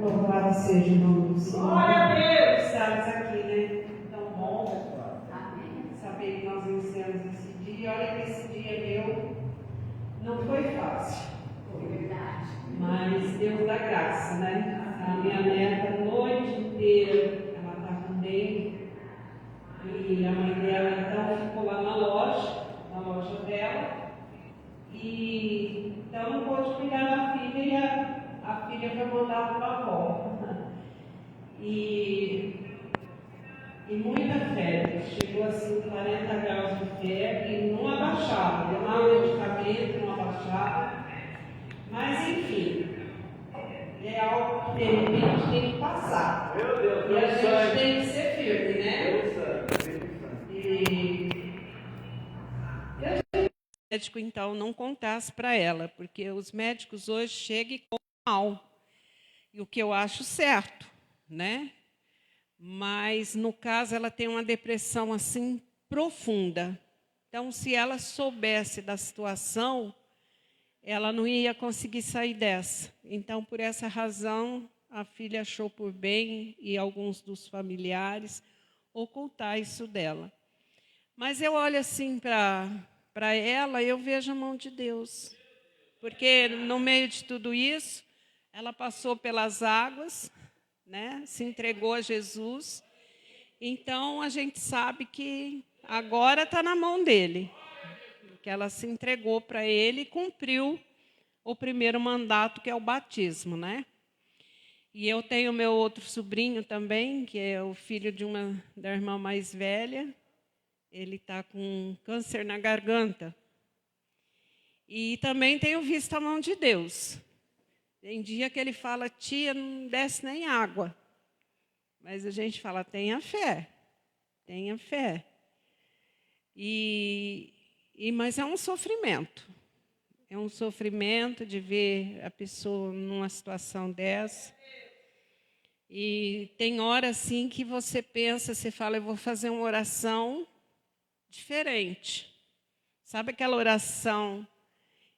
Louvado seja o nome do Senhor. Glória a Deus! Estamos aqui, né? Tão bom. Saber que nós iniciamos esse dia. Olha que esse dia meu não foi fácil. Foi verdade. Mas Deus dá graça, né? A minha neta, a noite inteira, ela estava bem. E a mãe dela, então, ficou lá na loja dela. E então não pôde cuidar da filha e a filha foi mandada para a avó. E muita febre, chegou assim 40 graus de febre e não abaixava, deu lá o medicamento, não abaixava, mas enfim, é algo que de repente tem que passar. Meu Deus, e a gente tem que ser firme, né? O médico então não contasse para ela, porque os médicos hoje chegam e contam mal, e o que eu acho certo, né? Mas, no caso, ela tem uma depressão assim profunda. Então, se ela soubesse da situação, ela não ia conseguir sair dessa. Então, por essa razão, a filha achou por bem, e alguns dos familiares, ocultar isso dela. Mas eu olho assim para ela, eu vejo a mão de Deus. Porque, no meio de tudo isso, ela passou pelas águas, né? Se entregou a Jesus. Então, a gente sabe que agora está na mão dele. Que ela se entregou para ele e cumpriu o primeiro mandato, que é o batismo, né? E eu tenho meu outro sobrinho também, que é o filho da irmã mais velha. Ele está com câncer na garganta. E também tenho visto a mão de Deus. Tem dia que ele fala, tia, não desce nem água. Mas a gente fala, tenha fé. Tenha fé. Mas é um sofrimento. É um sofrimento de ver a pessoa numa situação dessa. E tem hora assim que você pensa, você fala, eu vou fazer uma oração diferente. Sabe aquela oração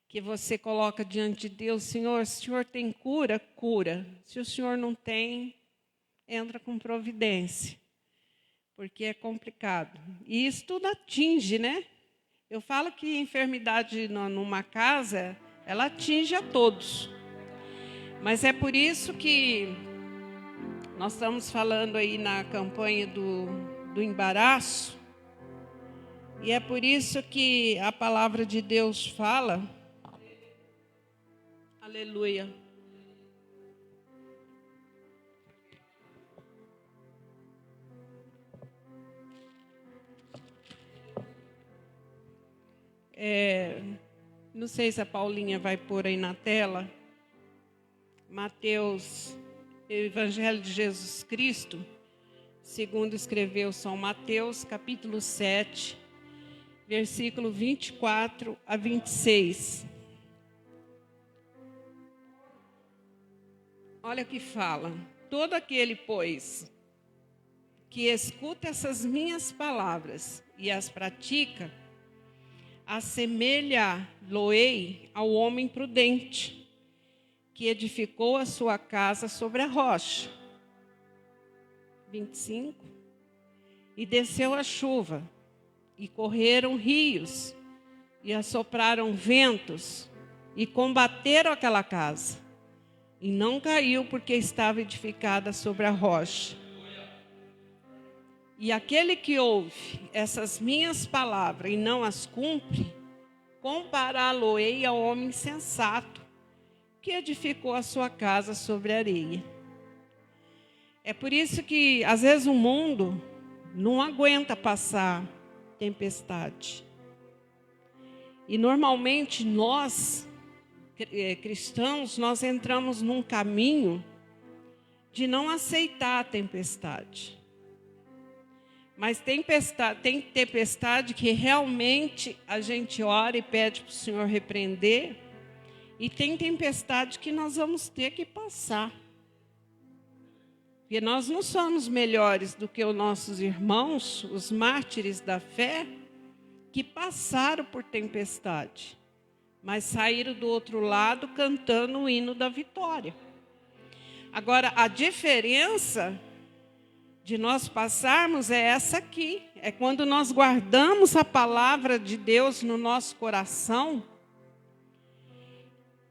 que você coloca diante de Deus, Senhor, se o Senhor tem cura, cura. Se o Senhor não tem, entra com providência. Porque é complicado. E isso tudo atinge, né? Eu falo que enfermidade numa casa, ela atinge a todos. Mas é por isso que nós estamos falando aí na campanha do embaraço. E é por isso que a palavra de Deus fala. Aleluia. Não sei se a Paulinha vai pôr aí na tela. Mateus, Evangelho de Jesus Cristo, segundo escreveu São Mateus, capítulo 7, versículo 24 a 26. Olha o que fala. Todo aquele, pois, que escuta essas minhas palavras e as pratica, assemelha-lo-ei ao homem prudente, que edificou a sua casa sobre a rocha. 25. E desceu a chuva, e correram rios, e assopraram ventos, e combateram aquela casa. E não caiu, porque estava edificada sobre a rocha. E aquele que ouve essas minhas palavras e não as cumpre, compará-lo-ei ao homem insensato, que edificou a sua casa sobre a areia. É por isso que, às vezes, o mundo não aguenta passar tempestade. E, normalmente, nós, cristãos, nós entramos num caminho de não aceitar a tempestade. Mas tem tempestade que realmente a gente ora e pede para o Senhor repreender. E tem tempestade que nós vamos ter que passar. Porque nós não somos melhores do que os nossos irmãos, os mártires da fé, que passaram por tempestade, mas saíram do outro lado cantando o hino da vitória. Agora, a diferença de nós passarmos é essa aqui. É quando nós guardamos a palavra de Deus no nosso coração.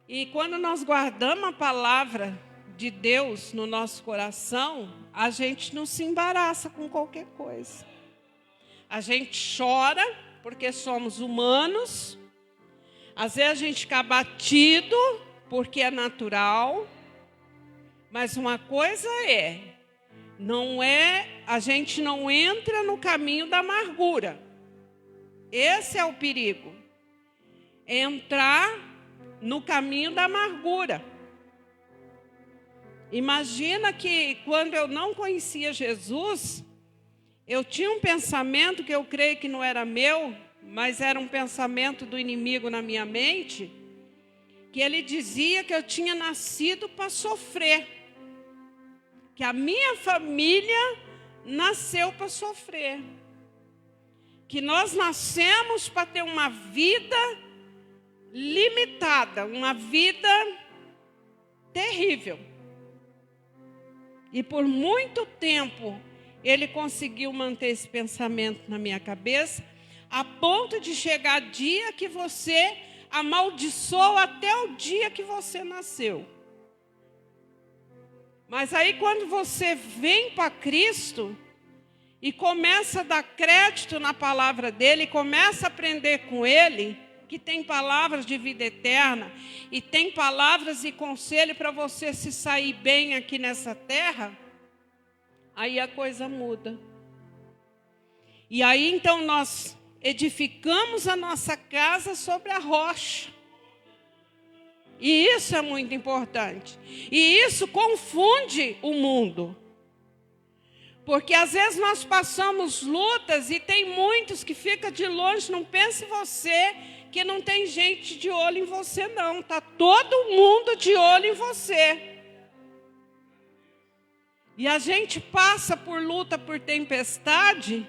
E quando nós guardamos a palavra de Deus no nosso coração, a gente não se embaraça com qualquer coisa. A gente chora, porque somos humanos. Às vezes a gente fica abatido, porque é natural. Mas uma coisa a gente não entra no caminho da amargura. Esse é o perigo. Entrar no caminho da amargura. Imagina que quando eu não conhecia Jesus, eu tinha um pensamento que eu creio que não era meu, mas era um pensamento do inimigo na minha mente, que ele dizia que eu tinha nascido para sofrer, que a minha família nasceu para sofrer, que nós nascemos para ter uma vida limitada, uma vida terrível. E por muito tempo ele conseguiu manter esse pensamento na minha cabeça, a ponto de chegar dia que você amaldiçoa até o dia que você nasceu. Mas aí quando você vem para Cristo e começa a dar crédito na palavra dele, começa a aprender com ele, que tem palavras de vida eterna e tem palavras e conselho para você se sair bem aqui nessa terra, aí a coisa muda. E aí então nós edificamos a nossa casa sobre a rocha. E isso é muito importante. E isso confunde o mundo. Porque às vezes nós passamos lutas e tem muitos que ficam de longe. Não pense você que não tem gente de olho em você, não. Está todo mundo de olho em você. E a gente passa por luta, por tempestade,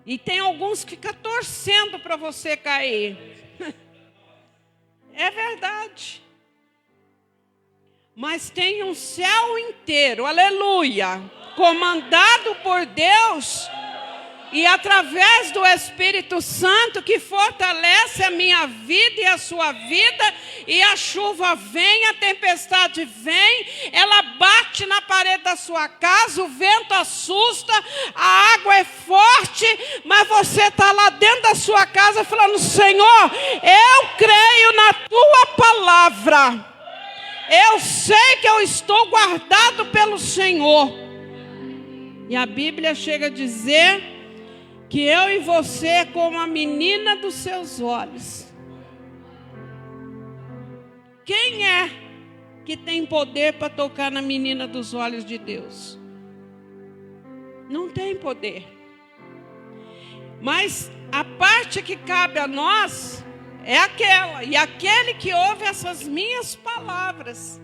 e tem alguns que ficam torcendo para você cair. É verdade. Mas tem um céu inteiro, aleluia, comandado por Deus e através do Espírito Santo, que fortalece a minha vida e a sua vida, e a chuva vem, a tempestade vem, ela bate na parede da sua casa, o vento assusta, a água é forte, mas você está lá dentro da sua casa falando: Senhor, eu creio na tua palavra, eu sei que eu estou guardado pelo Senhor. E a Bíblia chega a dizer que eu e você é como a menina dos seus olhos. Quem é que tem poder para tocar na menina dos olhos de Deus? Não tem poder. Mas a parte que cabe a nós é aquela. E aquele que ouve essas minhas palavras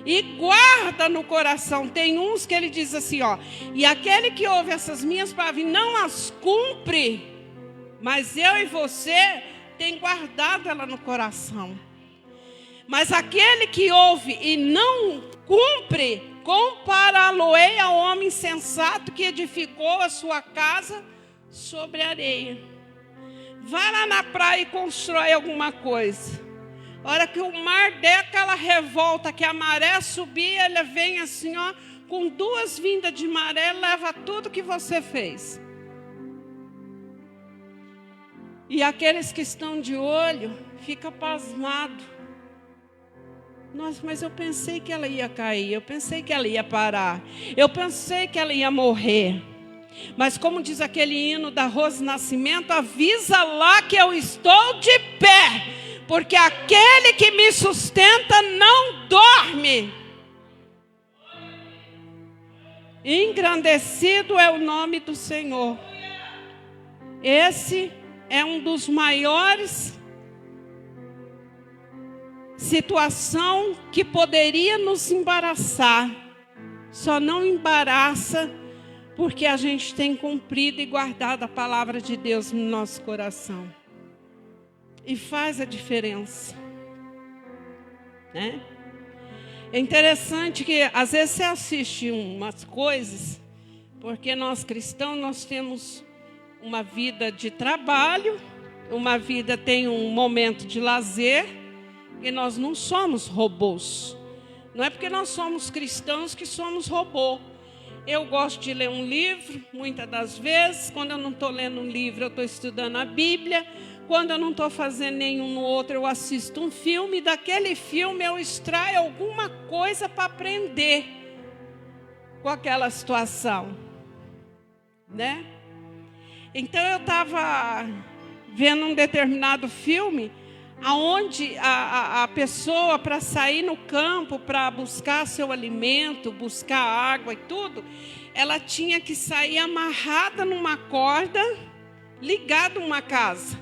e guarda no coração. Tem uns que ele diz assim, ó: e aquele que ouve essas minhas palavras e não as cumpre, mas eu e você tem guardado ela no coração. Mas aquele que ouve e não cumpre, compará-lo-ei ao homem sensato que edificou a sua casa sobre areia. Vai lá na praia e constrói alguma coisa. A hora que o mar der aquela revolta, que a maré subir, ele vem assim, ó, com 2 vindas de maré, leva tudo que você fez. E aqueles que estão de olho, fica pasmado. Nossa, mas eu pensei que ela ia cair, eu pensei que ela ia parar, eu pensei que ela ia morrer. Mas como diz aquele hino da Rose Nascimento, avisa lá que eu estou de pé, porque aquele que me sustenta não dorme. Engrandecido é o nome do Senhor. Esse é um dos maiores situação que poderia nos embaraçar. Só não embaraça porque a gente tem cumprido e guardado a palavra de Deus no nosso coração. E faz a diferença, né? É interessante que às vezes você assiste umas coisas, porque nós cristãos nós temos uma vida de trabalho, uma vida tem um momento de lazer, e nós não somos robôs. Não é porque nós somos cristãos que somos robô. Eu gosto de ler um livro, muitas das vezes. Quando eu não estou lendo um livro, eu estou estudando a Bíblia. Quando eu não estou fazendo nenhum no outro, eu assisto um filme. E daquele filme eu extraio alguma coisa para aprender com aquela situação, né? Então eu estava vendo um determinado filme aonde a pessoa, para sair no campo, para buscar seu alimento, buscar água e tudo, ela tinha que sair amarrada numa corda, ligado numa casa.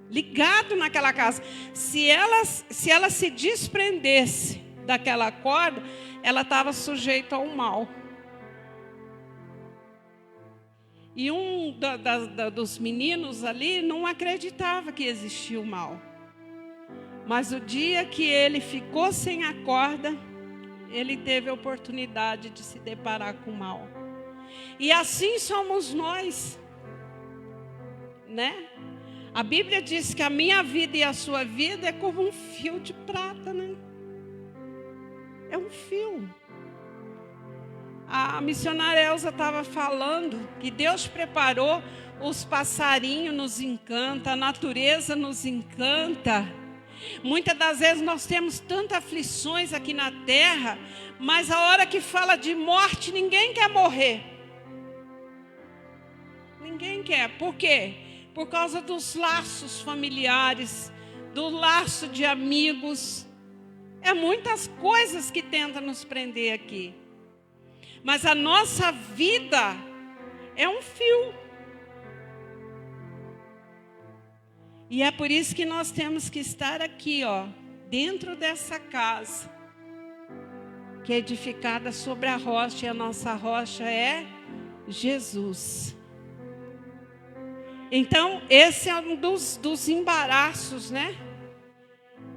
Ligado naquela casa. Se ela se desprendesse daquela corda, ela estava sujeita ao mal. E um dos meninos ali não acreditava que existia o mal. Mas o dia que ele ficou sem a corda, ele teve a oportunidade de se deparar com o mal. E assim somos nós, né? A Bíblia diz que a minha vida e a sua vida é como um fio de prata, né? É um fio. A missionária Elza estava falando que Deus preparou, os passarinhos nos encanta, a natureza nos encanta. Muitas das vezes nós temos tantas aflições aqui na terra, mas a hora que fala de morte, ninguém quer morrer. Ninguém quer. Por quê? Por causa dos laços familiares, do laço de amigos. É muitas coisas que tentam nos prender aqui. Mas a nossa vida é um fio. E é por isso que nós temos que estar aqui, ó, dentro dessa casa, que é edificada sobre a rocha, e a nossa rocha é Jesus. Então, esse é um dos embaraços, né?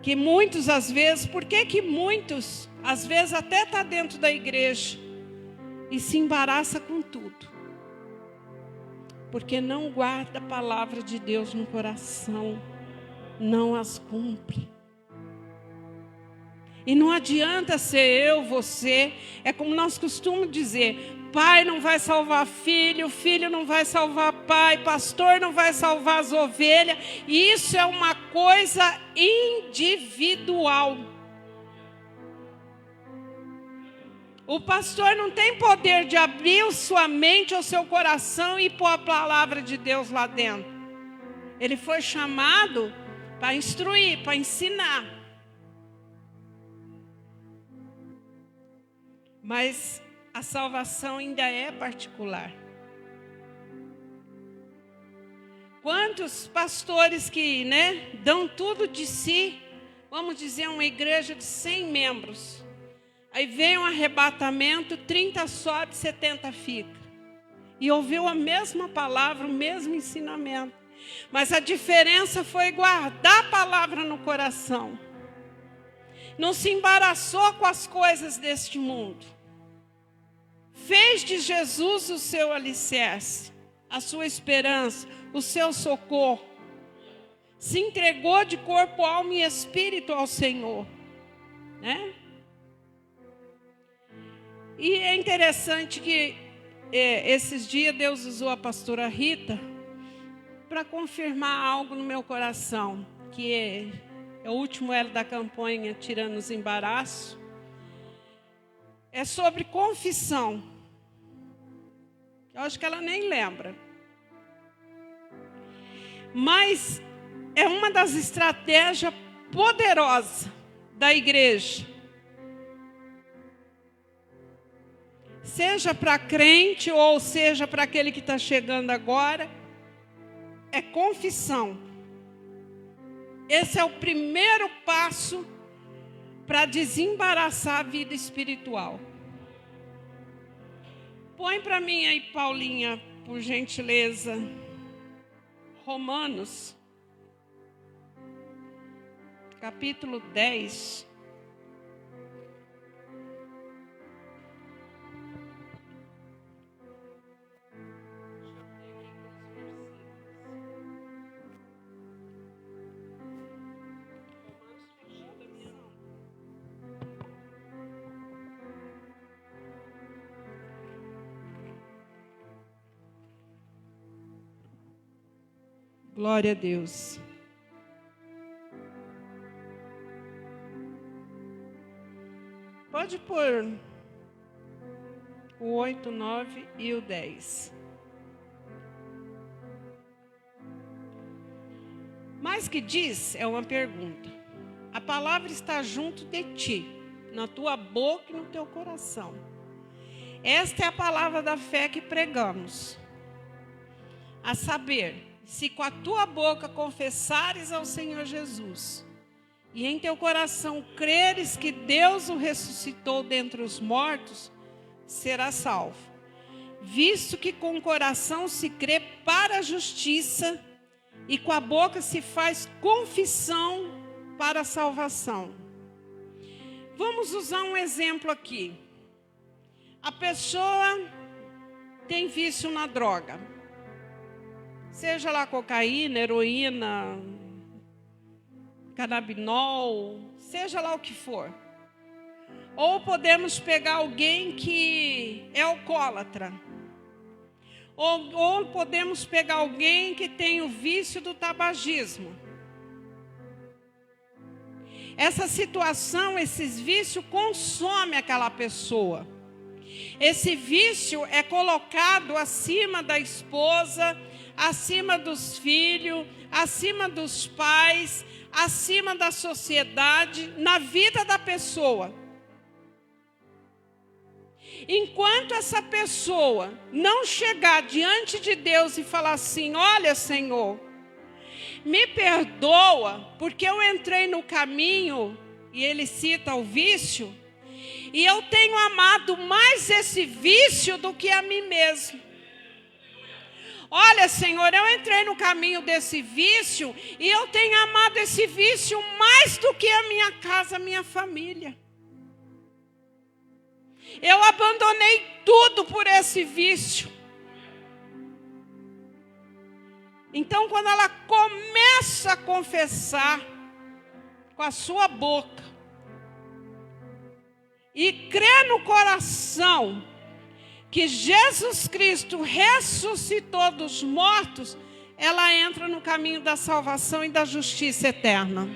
Que muitos, às vezes, por que muitos, às vezes, até está dentro da igreja, e se embaraça com tudo, porque não guarda a palavra de Deus no coração, não as cumpre. E não adianta ser eu, você, é como nós costumamos dizer, pai não vai salvar filho, filho não vai salvar pai, pastor não vai salvar as ovelhas, e isso é uma coisa individual. O pastor não tem poder de abrir sua mente ou seu coração e pôr a palavra de Deus lá dentro. Ele foi chamado para instruir, para ensinar. Mas a salvação ainda é particular. Quantos pastores que, né, dão tudo de si, vamos dizer uma igreja de 100 membros. Aí vem um arrebatamento, 30 sobe, 70 fica. E ouviu a mesma palavra, o mesmo ensinamento. Mas a diferença foi guardar a palavra no coração. Não se embaraçou com as coisas deste mundo. Fez de Jesus o seu alicerce, a sua esperança, o seu socorro. Se entregou de corpo, alma e espírito ao Senhor, né? E é interessante que esses dias Deus usou a pastora Rita para confirmar algo no meu coração, que é o último elo da campanha, tirando os embaraços. É sobre confissão. Eu acho que ela nem lembra. Mas é uma das estratégias poderosas da igreja. Seja para crente ou seja para aquele que está chegando agora, é confissão. Esse é o primeiro passo para desembaraçar a vida espiritual. Põe para mim aí, Paulinha, por gentileza, Romanos, capítulo 10. Glória a Deus. Pode pôr o 8, 9 e o 10. Mas que diz é uma pergunta. A palavra está junto de ti, na tua boca e no teu coração. Esta é a palavra da fé que pregamos. A saber, se com a tua boca confessares ao Senhor Jesus, e em teu coração creres que Deus o ressuscitou dentre os mortos, serás salvo. Visto que com o coração se crê para a justiça, e com a boca se faz confissão para a salvação. Vamos usar um exemplo aqui. A pessoa tem vício na droga. Seja lá cocaína, heroína, canabinol, seja lá o que for. Ou podemos pegar alguém que é alcoólatra. Ou podemos pegar alguém que tem o vício do tabagismo. Essa situação, esses vícios consomem aquela pessoa. Esse vício é colocado acima da esposa, acima dos filhos, acima dos pais, acima da sociedade, na vida da pessoa. Enquanto essa pessoa não chegar diante de Deus e falar assim: olha, Senhor, me perdoa, porque eu entrei no caminho, e ele cita o vício, e eu tenho amado mais esse vício do que a mim mesmo. Olha, Senhor, eu entrei no caminho desse vício, e eu tenho amado esse vício mais do que a minha casa, a minha família. Eu abandonei tudo por esse vício. Então, quando ela começa a confessar com a sua boca e crê no coração que Jesus Cristo ressuscitou dos mortos, ela entra no caminho da salvação e da justiça eterna.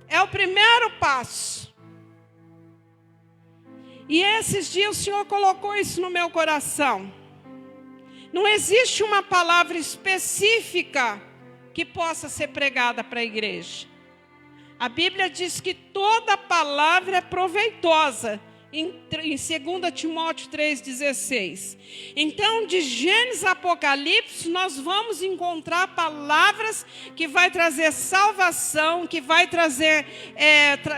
É o primeiro passo. E esses dias o Senhor colocou isso no meu coração. Não existe uma palavra específica que possa ser pregada para a igreja. A Bíblia diz que toda palavra é proveitosa, em 2 Timóteo 3,16. Então, de Gênesis a Apocalipse, nós vamos encontrar palavras que vai trazer salvação, que vai trazer,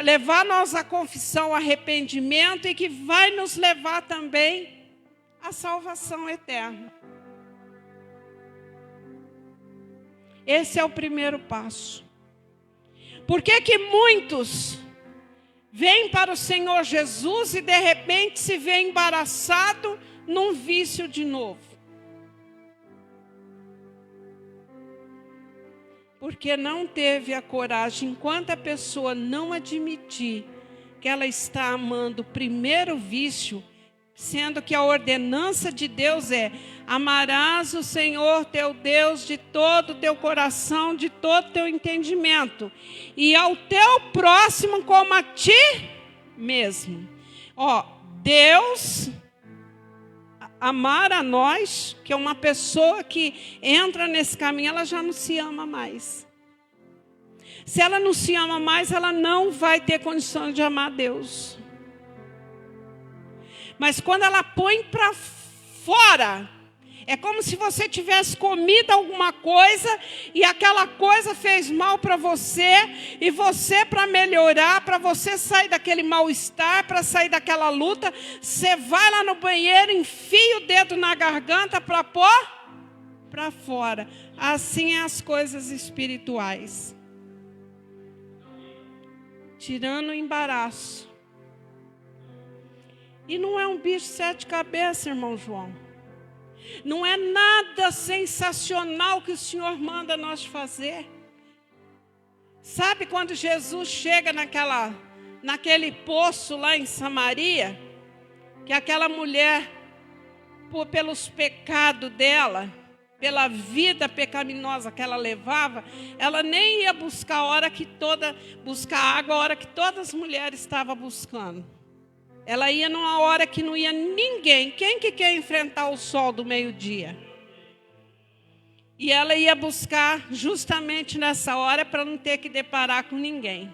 levar nós à confissão, arrependimento, e que vai nos levar também à salvação eterna. Esse é o primeiro passo. Por que muitos vêm para o Senhor Jesus e de repente se vê embaraçado num vício de novo? Porque não teve a coragem, enquanto a pessoa não admitir que ela está amando o primeiro vício, sendo que a ordenança de Deus é: amarás o Senhor teu Deus de todo o teu coração, de todo o teu entendimento, e ao teu próximo como a ti mesmo. Deus amar a nós, que é uma pessoa que entra nesse caminho, ela já não se ama mais. Se ela não se ama mais, ela não vai ter condição de amar Deus. Mas quando ela põe para fora, é como se você tivesse comido alguma coisa e aquela coisa fez mal para você, e você, para melhorar, para você sair daquele mal-estar, para sair daquela luta, você vai lá no banheiro, enfia o dedo na garganta para pôr para fora. Assim é as coisas espirituais. Tirando o embaraço. E não é um bicho de 7 cabeças, irmão João. Não é nada sensacional que o Senhor manda nós fazer. Sabe quando Jesus chega naquele poço lá em Samaria, que aquela mulher, pelos pecados dela, pela vida pecaminosa que ela levava, ela nem ia buscar buscar água a hora que todas as mulheres estavam buscando. Ela ia numa hora que não ia ninguém. Quem que quer enfrentar o sol do meio-dia? E ela ia buscar justamente nessa hora para não ter que deparar com ninguém.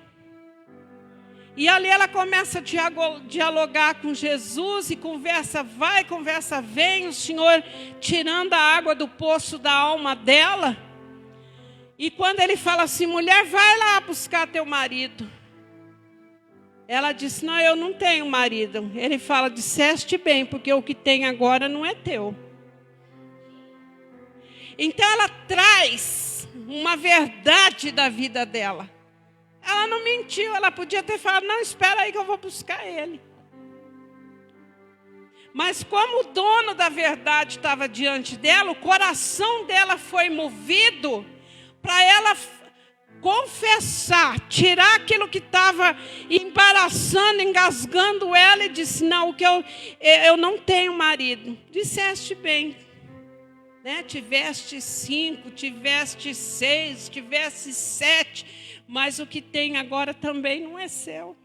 E ali ela começa a dialogar com Jesus e conversa vai, conversa vem, o Senhor tirando a água do poço da alma dela. E quando ele fala assim, mulher, vai lá buscar teu marido. Ela disse, não, eu não tenho marido. Ele fala, disseste bem, porque o que tem agora não é teu. Então ela traz uma verdade da vida dela. Ela não mentiu, ela podia ter falado, não, espera aí que eu vou buscar ele. Mas como o dono da verdade estava diante dela, o coração dela foi movido para ela confessar, tirar aquilo que estava embaraçando, engasgando ela e disse, não, eu não tenho marido. Disseste bem. Né? Tiveste 5, tiveste 6, tiveste 7, mas o que tem agora também não é seu.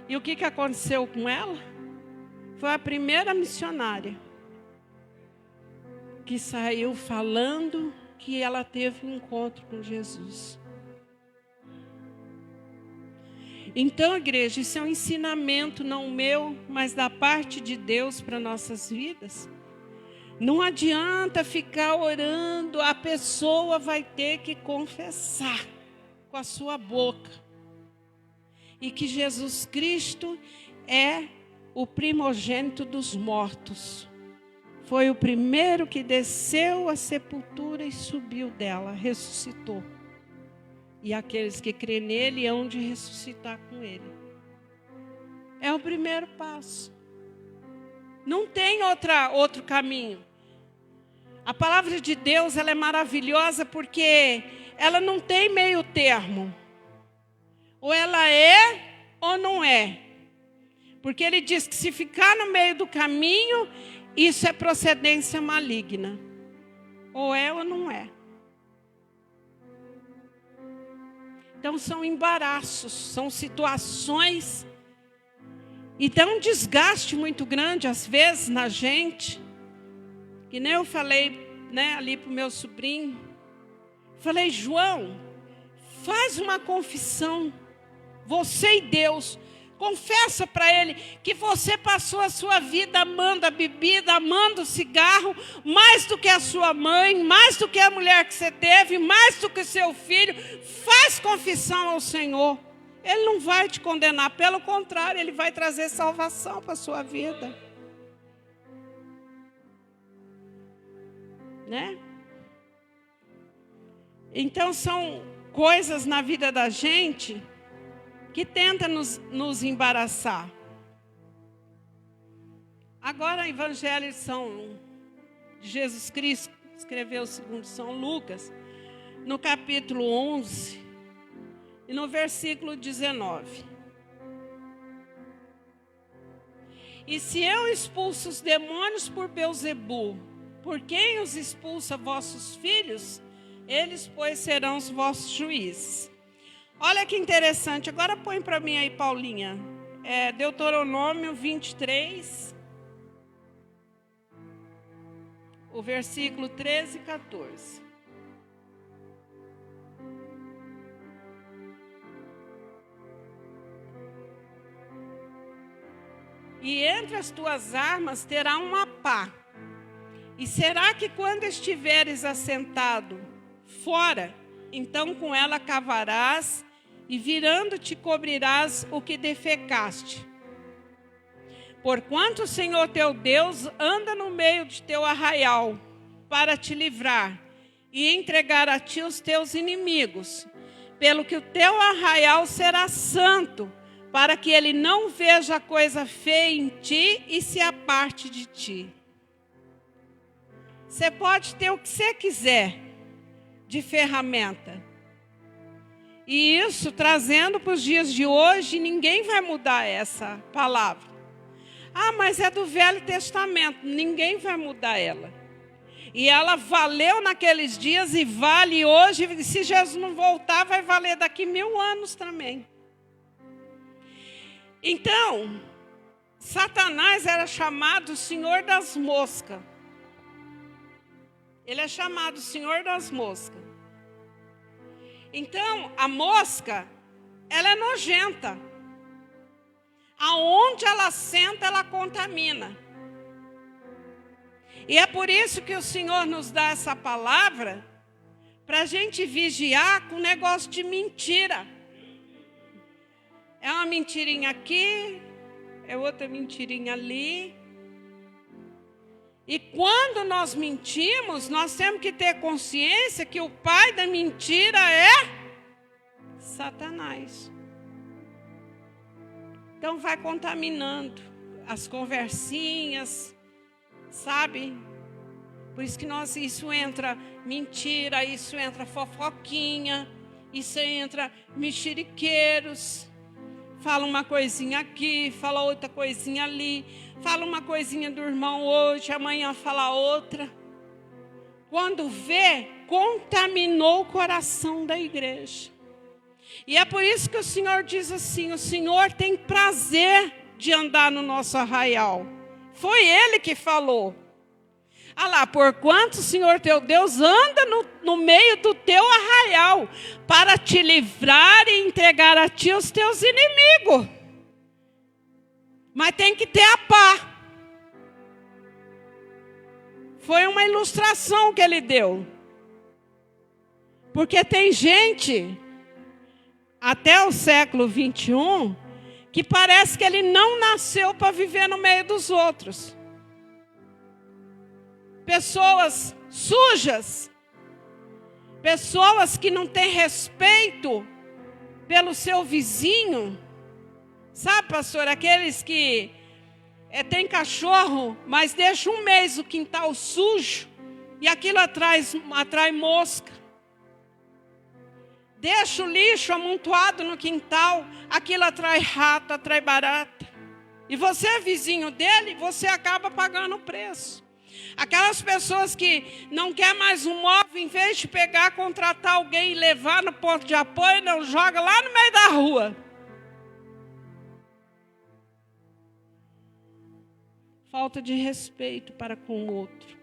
E o que aconteceu com ela? Foi a primeira missionária que saiu falando que ela teve um encontro com Jesus. Então, igreja, isso é um ensinamento, não meu, mas da parte de Deus para nossas vidas. Não adianta ficar orando, a pessoa vai ter que confessar com a sua boca. E que Jesus Cristo é o primogênito dos mortos. Foi o primeiro que desceu à sepultura e subiu dela, ressuscitou. E aqueles que crêem nele hão de ressuscitar com ele. É o primeiro passo. Não tem outro caminho. A palavra de Deus, ela é maravilhosa porque ela não tem meio termo. Ou ela é ou não é. Porque ele diz que se ficar no meio do caminho, isso é procedência maligna. Ou é ou não é. Então são embaraços, são situações. E dá um desgaste muito grande, às vezes, na gente. Que nem eu falei, né, ali para o meu sobrinho. Falei, João, faz uma confissão. Você e Deus. Confessa para ele que você passou a sua vida amando a bebida, amando o cigarro, mais do que a sua mãe, mais do que a mulher que você teve, mais do que o seu filho. Faz confissão ao Senhor. Ele não vai te condenar, pelo contrário, ele vai trazer salvação para a sua vida. Né? Então são coisas na vida da gente que tentam nos embaraçar. Agora o Evangelho de Jesus Cristo, escreveu segundo São Lucas, no capítulo 11 e no versículo 19. E se eu expulso os demônios por Beelzebu, por quem os expulsa vossos filhos, eles, pois, serão os vossos juízes. Olha que interessante. Agora põe para mim aí, Paulinha. Deuteronômio 23, o versículo 13 e 14. E entre as tuas armas terá uma pá. E será que quando estiveres assentado fora, então com ela cavarás e virando te cobrirás o que defecaste. Porquanto o Senhor teu Deus anda no meio de teu arraial para te livrar e entregar a ti os teus inimigos, pelo que o teu arraial será santo, para que ele não veja coisa feia em ti e se aparte de ti. Você pode ter o que você quiser de ferramenta. E isso, trazendo para os dias de hoje, ninguém vai mudar essa palavra. Ah, mas é do Velho Testamento. Ninguém vai mudar ela. E ela valeu naqueles dias e vale hoje. E se Jesus não voltar, vai valer daqui 1000 anos também. Então, Satanás era chamado Senhor das Moscas. Ele é chamado Senhor das Moscas. Então, a mosca, ela é nojenta. Aonde ela senta, ela contamina. E é por isso que o Senhor nos dá essa palavra, para a gente vigiar com negócio de mentira. É uma mentirinha aqui, é outra mentirinha ali. E quando nós mentimos, nós temos que ter consciência que o pai da mentira é Satanás. Então vai contaminando as conversinhas, sabe? Por isso que isso entra mentira, isso entra fofoquinha, isso entra mexeriqueiros. Fala uma coisinha aqui, fala outra coisinha ali. Fala uma coisinha do irmão hoje, amanhã fala outra. Quando vê, contaminou o coração da igreja. E é por isso que o Senhor diz assim, o Senhor tem prazer de andar no nosso arraial. Foi Ele que falou. Ah lá, porquanto o Senhor teu Deus anda no meio do teu arraial, para te livrar e entregar a ti os teus inimigos. Mas tem que ter a pá. Foi uma ilustração que ele deu. Porque tem gente, até o século 21, que parece que ele não nasceu para viver no meio dos outros. Pessoas sujas, pessoas que não têm respeito pelo seu vizinho. Sabe, pastor, aqueles que tem cachorro, mas deixa um mês o quintal sujo e aquilo atrai mosca. Deixa o lixo amontoado no quintal, aquilo atrai rato, atrai barata. E você é vizinho dele, você acaba pagando o preço. Aquelas pessoas que não quer mais um móvel, em vez de pegar, contratar alguém e levar no ponto de apoio, não joga lá no meio da rua. Falta de respeito para com o outro.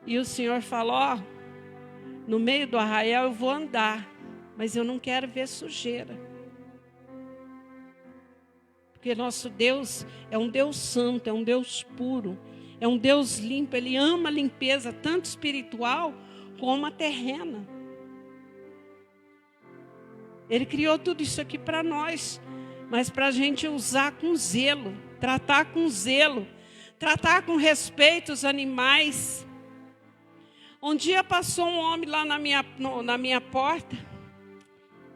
E o Senhor falou, ó, no meio do arraial eu vou andar, mas eu não quero ver sujeira. Porque nosso Deus é um Deus santo, é um Deus puro, é um Deus limpo. Ele ama a limpeza, tanto espiritual como a terrena. Ele criou tudo isso aqui para nós, mas para a gente usar com zelo, tratar com zelo, tratar com respeito os animais. Um dia passou um homem lá na minha porta,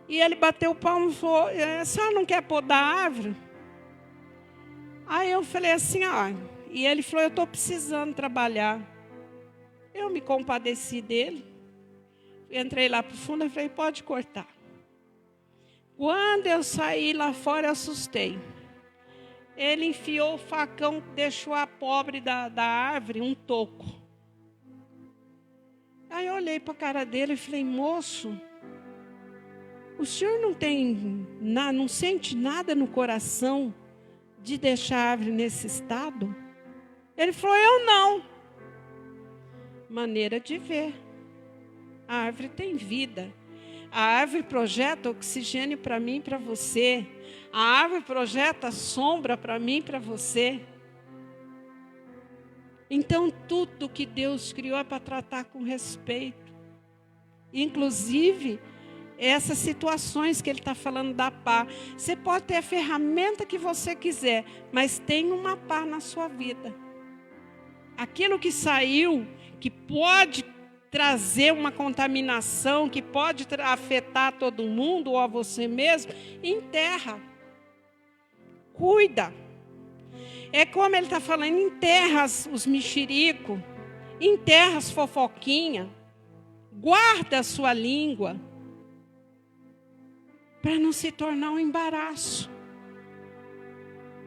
e ele bateu o palmo e falou, a senhora não quer podar a árvore? Aí eu falei assim, e ele falou, eu estou precisando trabalhar. Eu me compadeci dele, entrei lá para o fundo e falei, pode cortar. Quando eu saí lá fora, eu assustei. Ele enfiou o facão, deixou a pobre da árvore um toco. Aí eu olhei para a cara dele e falei, moço, o senhor não sente nada no coração de deixar a árvore nesse estado? Ele falou, eu não. Maneira de ver. A árvore tem vida. A árvore projeta oxigênio para mim e para você. A árvore projeta sombra para mim e para você. Então, tudo que Deus criou é para tratar com respeito. Inclusive, essas situações que Ele está falando da pá. Você pode ter a ferramenta que você quiser, mas tem uma pá na sua vida. Aquilo que saiu, que pode trazer uma contaminação, que pode afetar todo mundo ou a você mesmo, enterra. Cuida. É como ele está falando, enterra os mexericos, enterra as fofoquinhas, guarda a sua língua, para não se tornar um embaraço.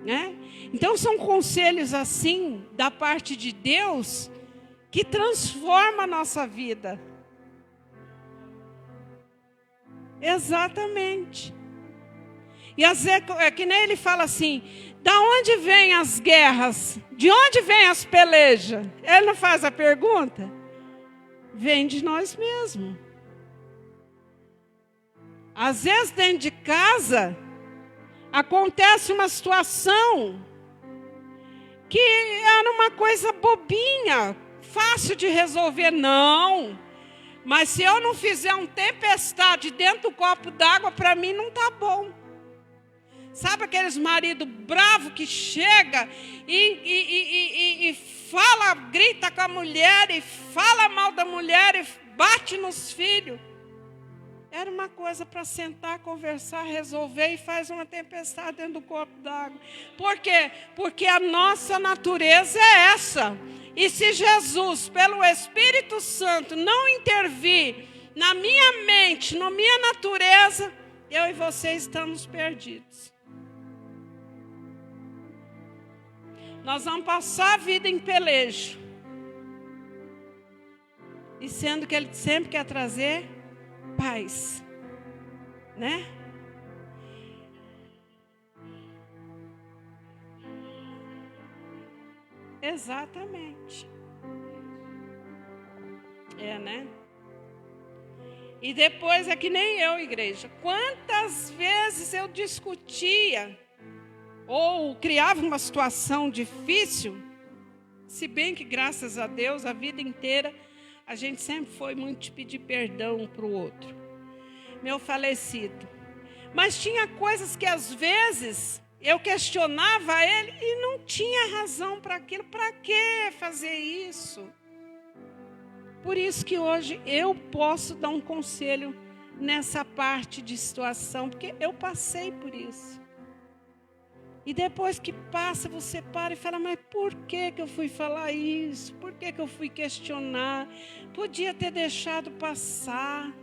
né? Então são conselhos assim da parte de Deus que transforma a nossa vida. Exatamente. E às vezes, é que nem ele fala assim, da onde vêm as guerras? De onde vêm as pelejas? Ele não faz a pergunta? Vem de nós mesmos. Às vezes dentro de casa acontece uma situação que era uma coisa bobinha, fácil de resolver. Não. Mas se eu não fizer uma tempestade dentro do copo d'água, para mim não está bom. Sabe aqueles maridos bravos que chega e fala, grita com a mulher, e fala mal da mulher, e bate nos filhos. Era uma coisa para sentar, conversar, resolver, e faz uma tempestade dentro do copo d'água. Por quê? Porque a nossa natureza é essa. E se Jesus, pelo Espírito Santo, não intervir na minha mente, na minha natureza, eu e você estamos perdidos. Nós vamos passar a vida em pelejo. E sendo que Ele sempre quer trazer paz, né? Exatamente. Né? E depois é que nem eu, igreja. Quantas vezes eu discutia ou criava uma situação difícil, se bem que, graças a Deus, a vida inteira, a gente sempre foi muito de pedir perdão um para o outro, meu falecido. Mas tinha coisas que, às vezes, eu questionava ele e não tinha razão para aquilo. Para que fazer isso? Por isso que hoje eu posso dar um conselho nessa parte de situação, porque eu passei por isso. E depois que passa, você para e fala, mas por que eu fui falar isso? Por que eu fui questionar? Podia ter deixado passar.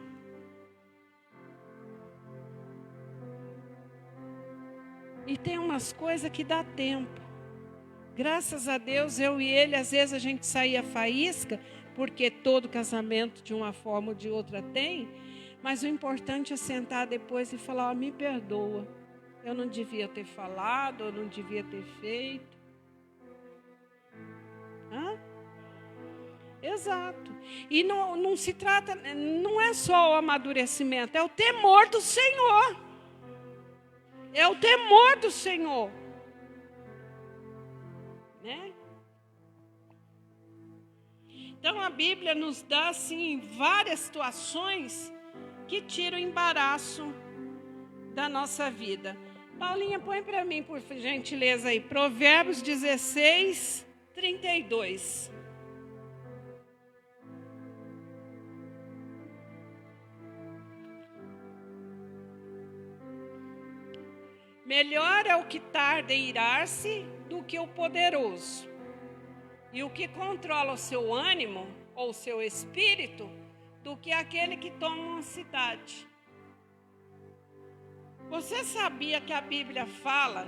E tem umas coisas que dá tempo. Graças a Deus, eu e ele, às vezes a gente saía faísca, porque todo casamento de uma forma ou de outra tem, mas o importante é sentar depois e falar, me perdoa. Eu não devia ter falado, eu não devia ter feito. Exato. E não se trata, não é só o amadurecimento, é o temor do Senhor. É o temor do Senhor. Né? Então a Bíblia nos dá assim várias situações que tiram o embaraço da nossa vida. Paulinha, põe para mim, por gentileza, aí, Provérbios 16, 32. Melhor é o que tarda em irar-se do que o poderoso. E o que controla o seu ânimo, ou o seu espírito, do que aquele que toma uma cidade. Você sabia que a Bíblia fala,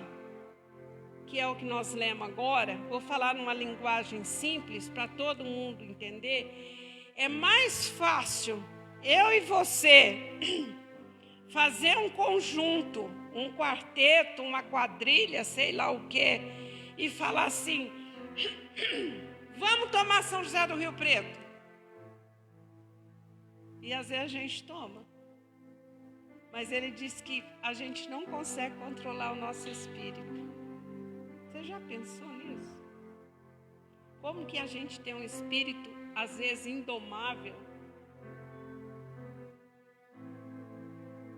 que é o que nós lemos agora, vou falar numa linguagem simples para todo mundo entender, é mais fácil eu e você fazer um conjunto, um quarteto, uma quadrilha, sei lá o quê, e falar assim, vamos tomar São José do Rio Preto. E às vezes a gente toma. Mas ele diz que a gente não consegue controlar o nosso espírito. Você já pensou nisso? Como que a gente tem um espírito, às vezes, indomável?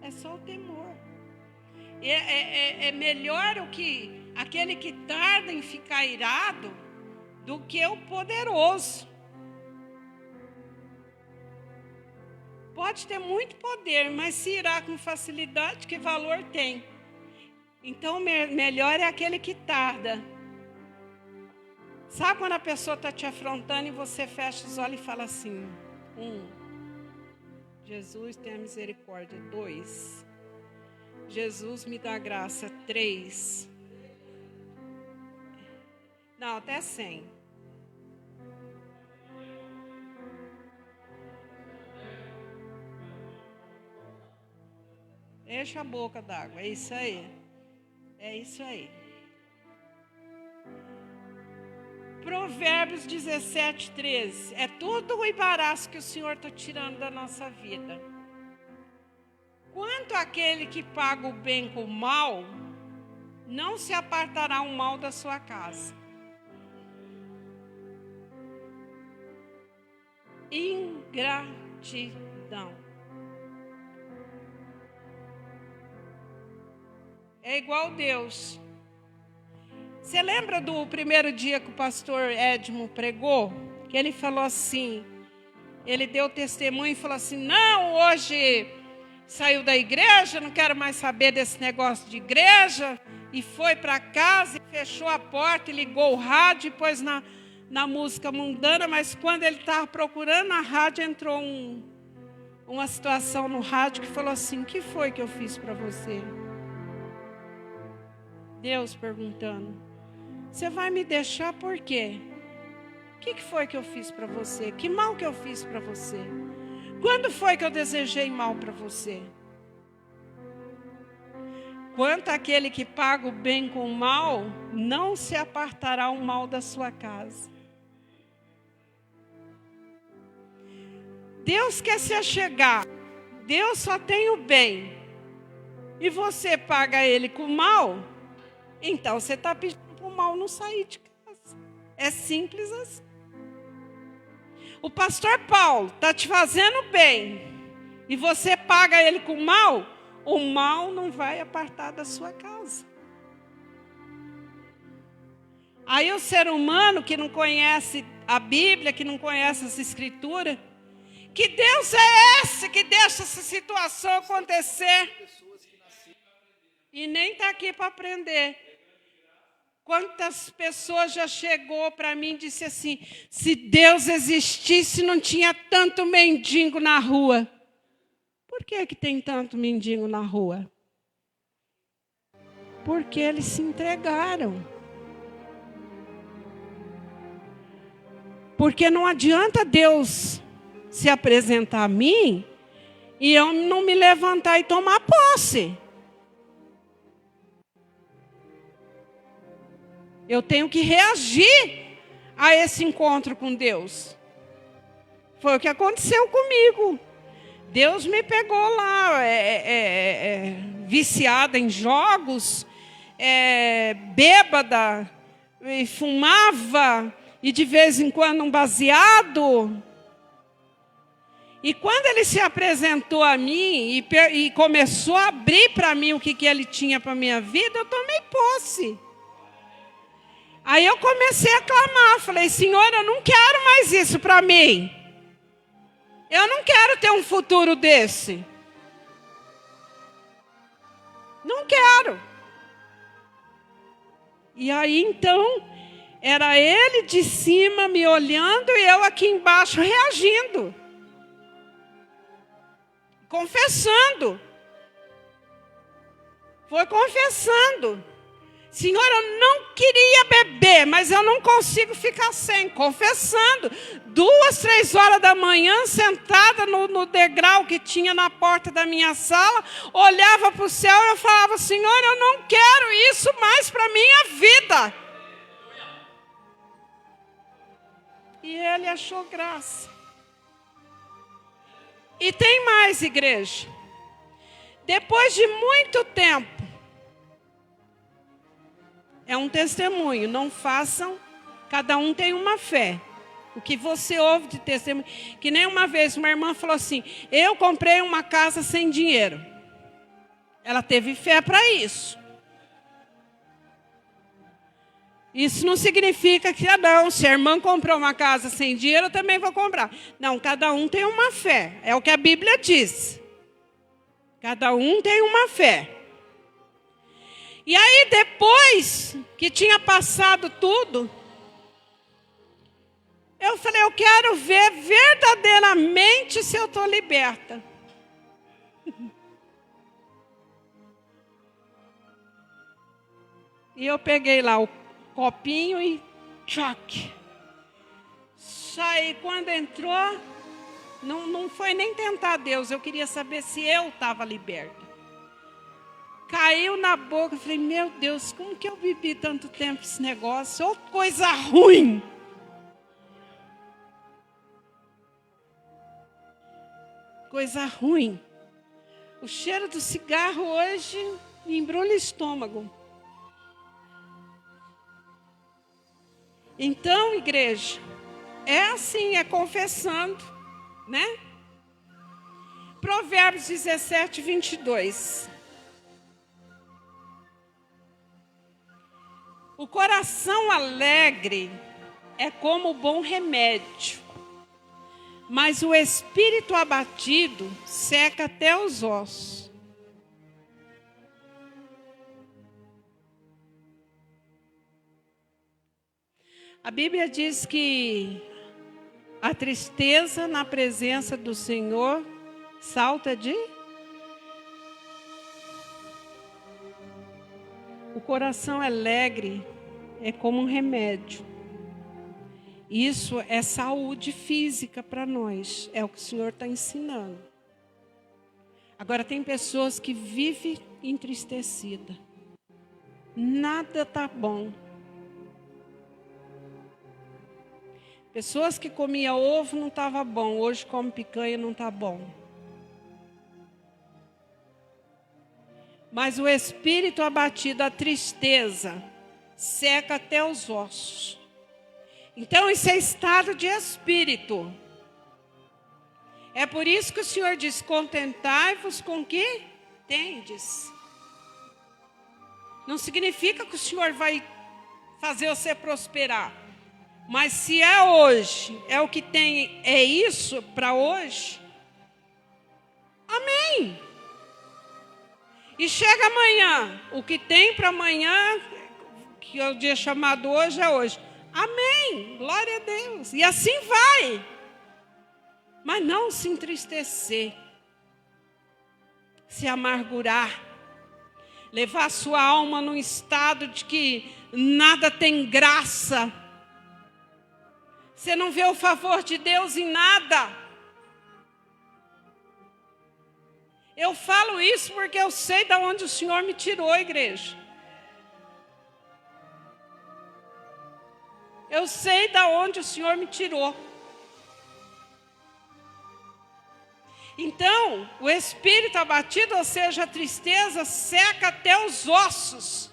É só o temor. É melhor aquele que tarda em ficar irado do que o poderoso. Pode ter muito poder, mas se irá com facilidade, que valor tem? Então, melhor é aquele que tarda. Sabe quando a pessoa está te afrontando e você fecha os olhos e fala assim, Jesus, tenha misericórdia. 2, Jesus, me dá graça. 3, Não, até 100. Enche a boca d'água, é isso aí. É isso aí. Provérbios 17, 13. É tudo o embaraço que o Senhor está tirando da nossa vida. Quanto àquele que paga o bem com o mal, não se apartará o mal da sua casa. Ingratidão. É igual Deus. Você lembra do primeiro dia que o pastor Edmo pregou? Que ele falou assim, ele deu testemunho e falou assim, não, hoje saiu da igreja, não quero mais saber desse negócio de igreja. E foi para casa e fechou a porta e ligou o rádio e pôs na música mundana. Mas quando ele estava procurando a rádio, entrou uma situação no rádio que falou assim, o que foi que eu fiz para você? Deus perguntando. Você vai me deixar por quê? O que foi que eu fiz para você? Que mal que eu fiz para você? Quando foi que eu desejei mal para você? Quanto àquele que paga o bem com o mal, não se apartará o mal da sua casa. Deus quer se achegar. Deus só tem o bem. E você paga ele com o mal, então você está pedindo para o mal não sair de casa. É simples assim. O pastor Paulo está te fazendo bem e você paga ele com mal, o mal não vai apartar da sua casa. Aí o ser humano que não conhece a Bíblia, que não conhece as Escrituras, que Deus é esse que deixa essa situação acontecer? E nem está aqui para aprender. Quantas pessoas já chegou para mim e disse assim, se Deus existisse, não tinha tanto mendigo na rua. Por que tem tanto mendigo na rua? Porque eles se entregaram. Porque não adianta Deus se apresentar a mim e eu não me levantar e tomar posse. Eu tenho que reagir a esse encontro com Deus. Foi o que aconteceu comigo. Deus me pegou lá, viciada em jogos, bêbada, e fumava, e de vez em quando um baseado. E quando ele se apresentou a mim e começou a abrir para mim o que ele tinha para a minha vida, eu tomei posse. Aí eu comecei a clamar, falei, Senhor, eu não quero mais isso para mim. Eu não quero ter um futuro desse. Não quero. E aí então, era ele de cima me olhando e eu aqui embaixo reagindo. Confessando. Foi confessando. Senhor, eu não queria beber, mas eu não consigo ficar sem. Confessando. 2, 3 horas da manhã, sentada no degrau que tinha na porta da minha sala, olhava para o céu e eu falava, Senhor, eu não quero isso mais para a minha vida. E ele achou graça. E tem mais, igreja. Depois de muito tempo, é um testemunho, não façam, cada um tem uma fé. O que você ouve de testemunho, que nem uma vez uma irmã falou assim, eu comprei uma casa sem dinheiro. Ela teve fé para isso. Isso não significa que, não, se a irmã comprou uma casa sem dinheiro, eu também vou comprar. Não, cada um tem uma fé, é o que a Bíblia diz. Cada um tem uma fé. E aí, depois que tinha passado tudo, eu falei, eu quero ver verdadeiramente se eu estou liberta. E eu peguei lá o copinho e choque. Aí quando entrou, não foi nem tentar Deus, eu queria saber se eu estava liberta. Caiu na boca, eu falei, meu Deus, como que eu bebi tanto tempo esse negócio? Ou coisa ruim. Coisa ruim. O cheiro do cigarro hoje me embrulha o estômago. Então, igreja, é assim, é confessando, né? Provérbios 17, 22. O coração alegre é como bom remédio, mas o espírito abatido seca até os ossos. A Bíblia diz que a tristeza na presença do Senhor salta de... O coração alegre é como um remédio. Isso é saúde física para nós. É o que o Senhor está ensinando. Agora tem pessoas que vivem entristecidas. Nada está bom. Pessoas que comiam ovo não estava bom. Hoje come picanha não está bom. Mas o espírito abatido, a tristeza, seca até os ossos. Então, isso é estado de espírito. É por isso que o Senhor diz, contentai-vos com o que tendes. Não significa que o Senhor vai fazer você prosperar. Mas se é hoje, é o que tem, é isso para hoje. Amém. E chega amanhã, o que tem para amanhã, que é o dia chamado hoje, é hoje. Amém, glória a Deus. E assim vai. Mas não se entristecer, se amargurar, levar a sua alma num estado de que nada tem graça. Você não vê o favor de Deus em nada. Eu falo isso porque eu sei de onde o Senhor me tirou, igreja. Eu sei de onde o Senhor me tirou. Então, o espírito abatido, ou seja, a tristeza, seca até os ossos.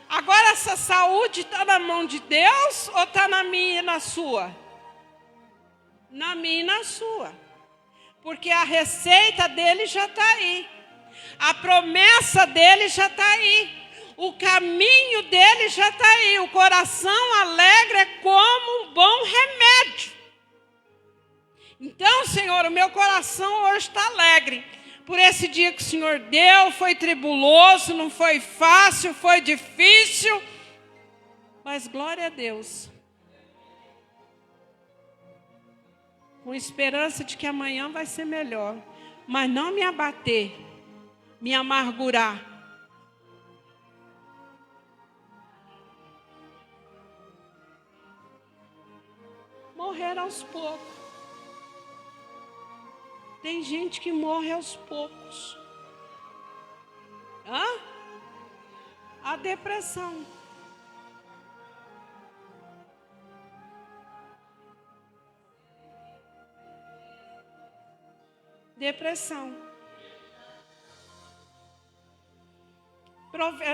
Agora, essa saúde está na mão de Deus ou está na minha e na sua? Na minha e na sua. Porque a receita dele já está aí. A promessa dele já está aí. O caminho dele já está aí. O coração alegre é como um bom remédio. Então, Senhor, o meu coração hoje está alegre. Por esse dia que o Senhor deu, foi tribuloso, não foi fácil, foi difícil. Mas glória a Deus. Com esperança de que amanhã vai ser melhor. Mas não me abater, me amargurar. Morrer aos poucos. Tem gente que morre aos poucos. A depressão. Depressão.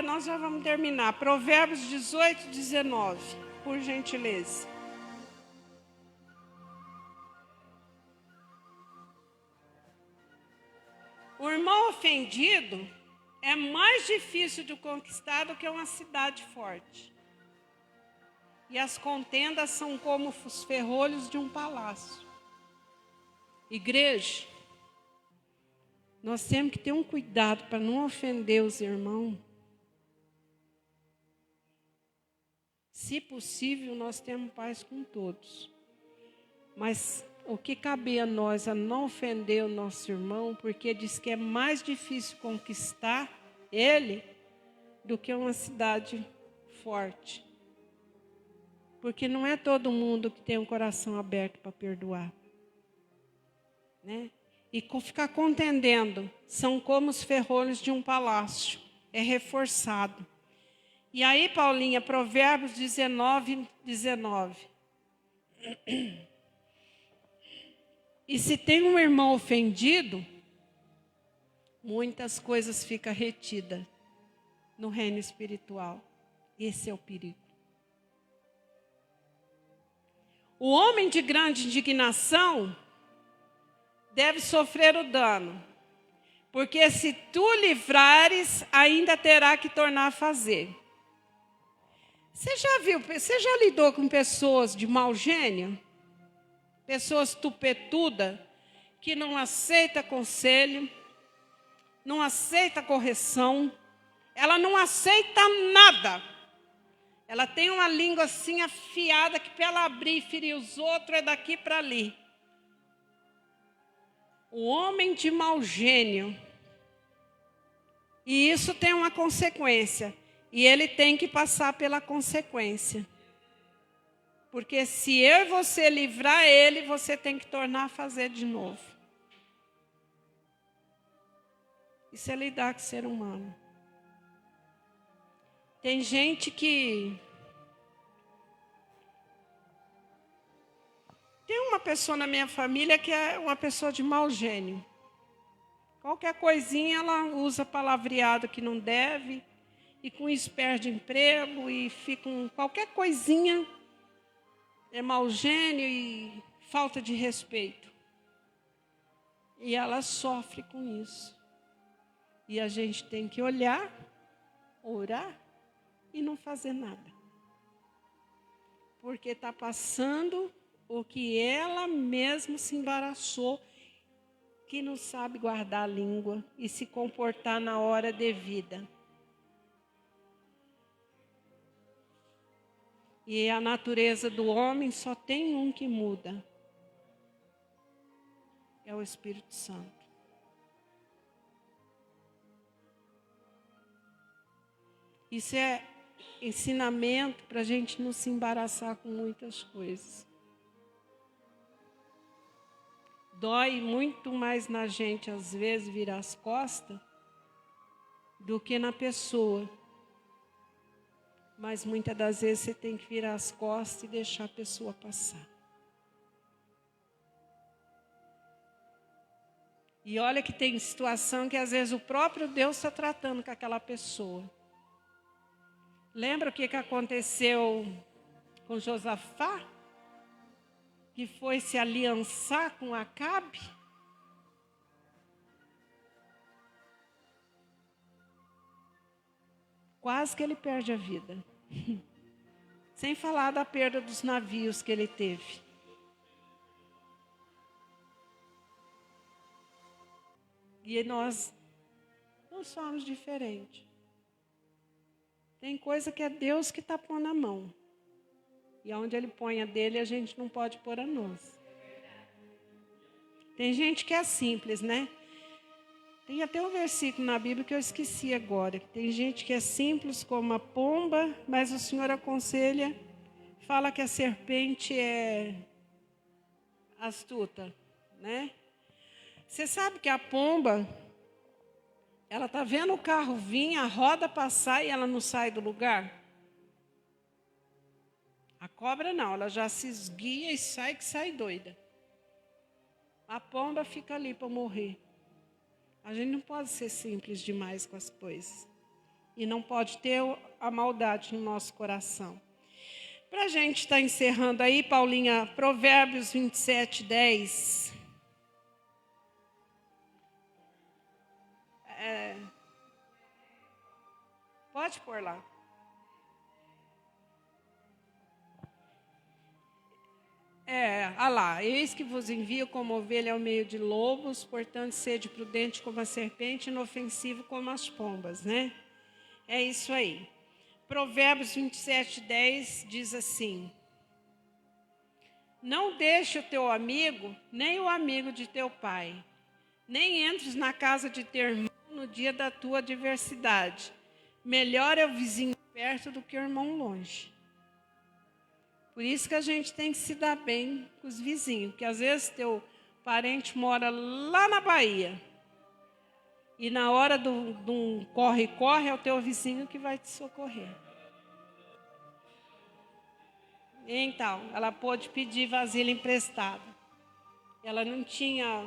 Nós já vamos terminar. Provérbios 18, 19. Por gentileza. O irmão ofendido é mais difícil de conquistar do que uma cidade forte. E as contendas são como os ferrolhos de um palácio. Igreja, nós temos que ter um cuidado para não ofender os irmãos. Se possível, nós temos paz com todos. Mas o que cabe a nós a não ofender o nosso irmão, porque diz que é mais difícil conquistar ele do que uma cidade forte. Porque não é todo mundo que tem um coração aberto para perdoar. Né? E ficar contendendo, são como os ferrolhos de um palácio, é reforçado. E aí, Paulinha, Provérbios 19, 19. E se tem um irmão ofendido, muitas coisas ficam retidas no reino espiritual. Esse é o perigo. O homem de grande indignação deve sofrer o dano, porque se tu livrares, ainda terá que tornar a fazer. Você já lidou com pessoas de mau gênio? Pessoas tupetudas, que não aceita conselho, não aceita correção, ela não aceita nada. Ela tem uma língua assim afiada que para ela abrir e ferir os outros é daqui para ali. O homem de mau gênio. E isso tem uma consequência. E ele tem que passar pela consequência. Porque se eu e você livrar ele, você tem que tornar a fazer de novo. Isso é lidar com o ser humano. Tem gente que... Tem uma pessoa na minha família que é uma pessoa de mau gênio. Qualquer coisinha ela usa palavreado que não deve, e com isso perde emprego, e fica com qualquer coisinha, é mau gênio e falta de respeito. E ela sofre com isso. E a gente tem que olhar, orar e não fazer nada. Porque está passando o que ela mesma se embaraçou, que não sabe guardar a língua e se comportar na hora devida. E a natureza do homem só tem um que muda. É o Espírito Santo. Isso é ensinamento para a gente não se embaraçar com muitas coisas. Dói muito mais na gente, às vezes, virar as costas, do que na pessoa. Mas muitas das vezes você tem que virar as costas e deixar a pessoa passar. E olha que tem situação que às vezes o próprio Deus está tratando com aquela pessoa. Lembra o que aconteceu com Josafá? Que foi se aliançar com Acabe? Quase que ele perde a vida. Sem falar da perda dos navios que ele teve. E nós não somos diferentes. Tem coisa que é Deus que está pondo a mão. E onde ele põe a dele, a gente não pode pôr a nossa. Tem gente que é simples, né? Tem até um versículo na Bíblia que eu esqueci agora. Tem gente que é simples como a pomba, mas o Senhor aconselha, fala que a serpente é astuta, né? Você sabe que a pomba, ela está vendo o carro vir, a roda passar e ela não sai do lugar? A cobra não, ela já se esguia e sai que sai doida. A pomba fica ali para morrer. A gente não pode ser simples demais com as coisas. E não pode ter a maldade no nosso coração. Para a gente estar encerrando aí, Paulinha, Provérbios 27, 10. Pode pôr lá. Olha lá, eis que vos envio como ovelha ao meio de lobos, portanto, sede prudente como a serpente, inofensivo como as pombas, né? É isso aí. Provérbios 27, 10 diz assim: não deixe o teu amigo, nem o amigo de teu pai, nem entres na casa de teu irmão no dia da tua adversidade. Melhor é o vizinho perto do que o irmão longe. Por isso que a gente tem que se dar bem com os vizinhos, porque às vezes teu parente mora lá na Bahia, e na hora do corre-corre é o teu vizinho que vai te socorrer. Então, ela pôde pedir vasilha emprestada. Ela não tinha...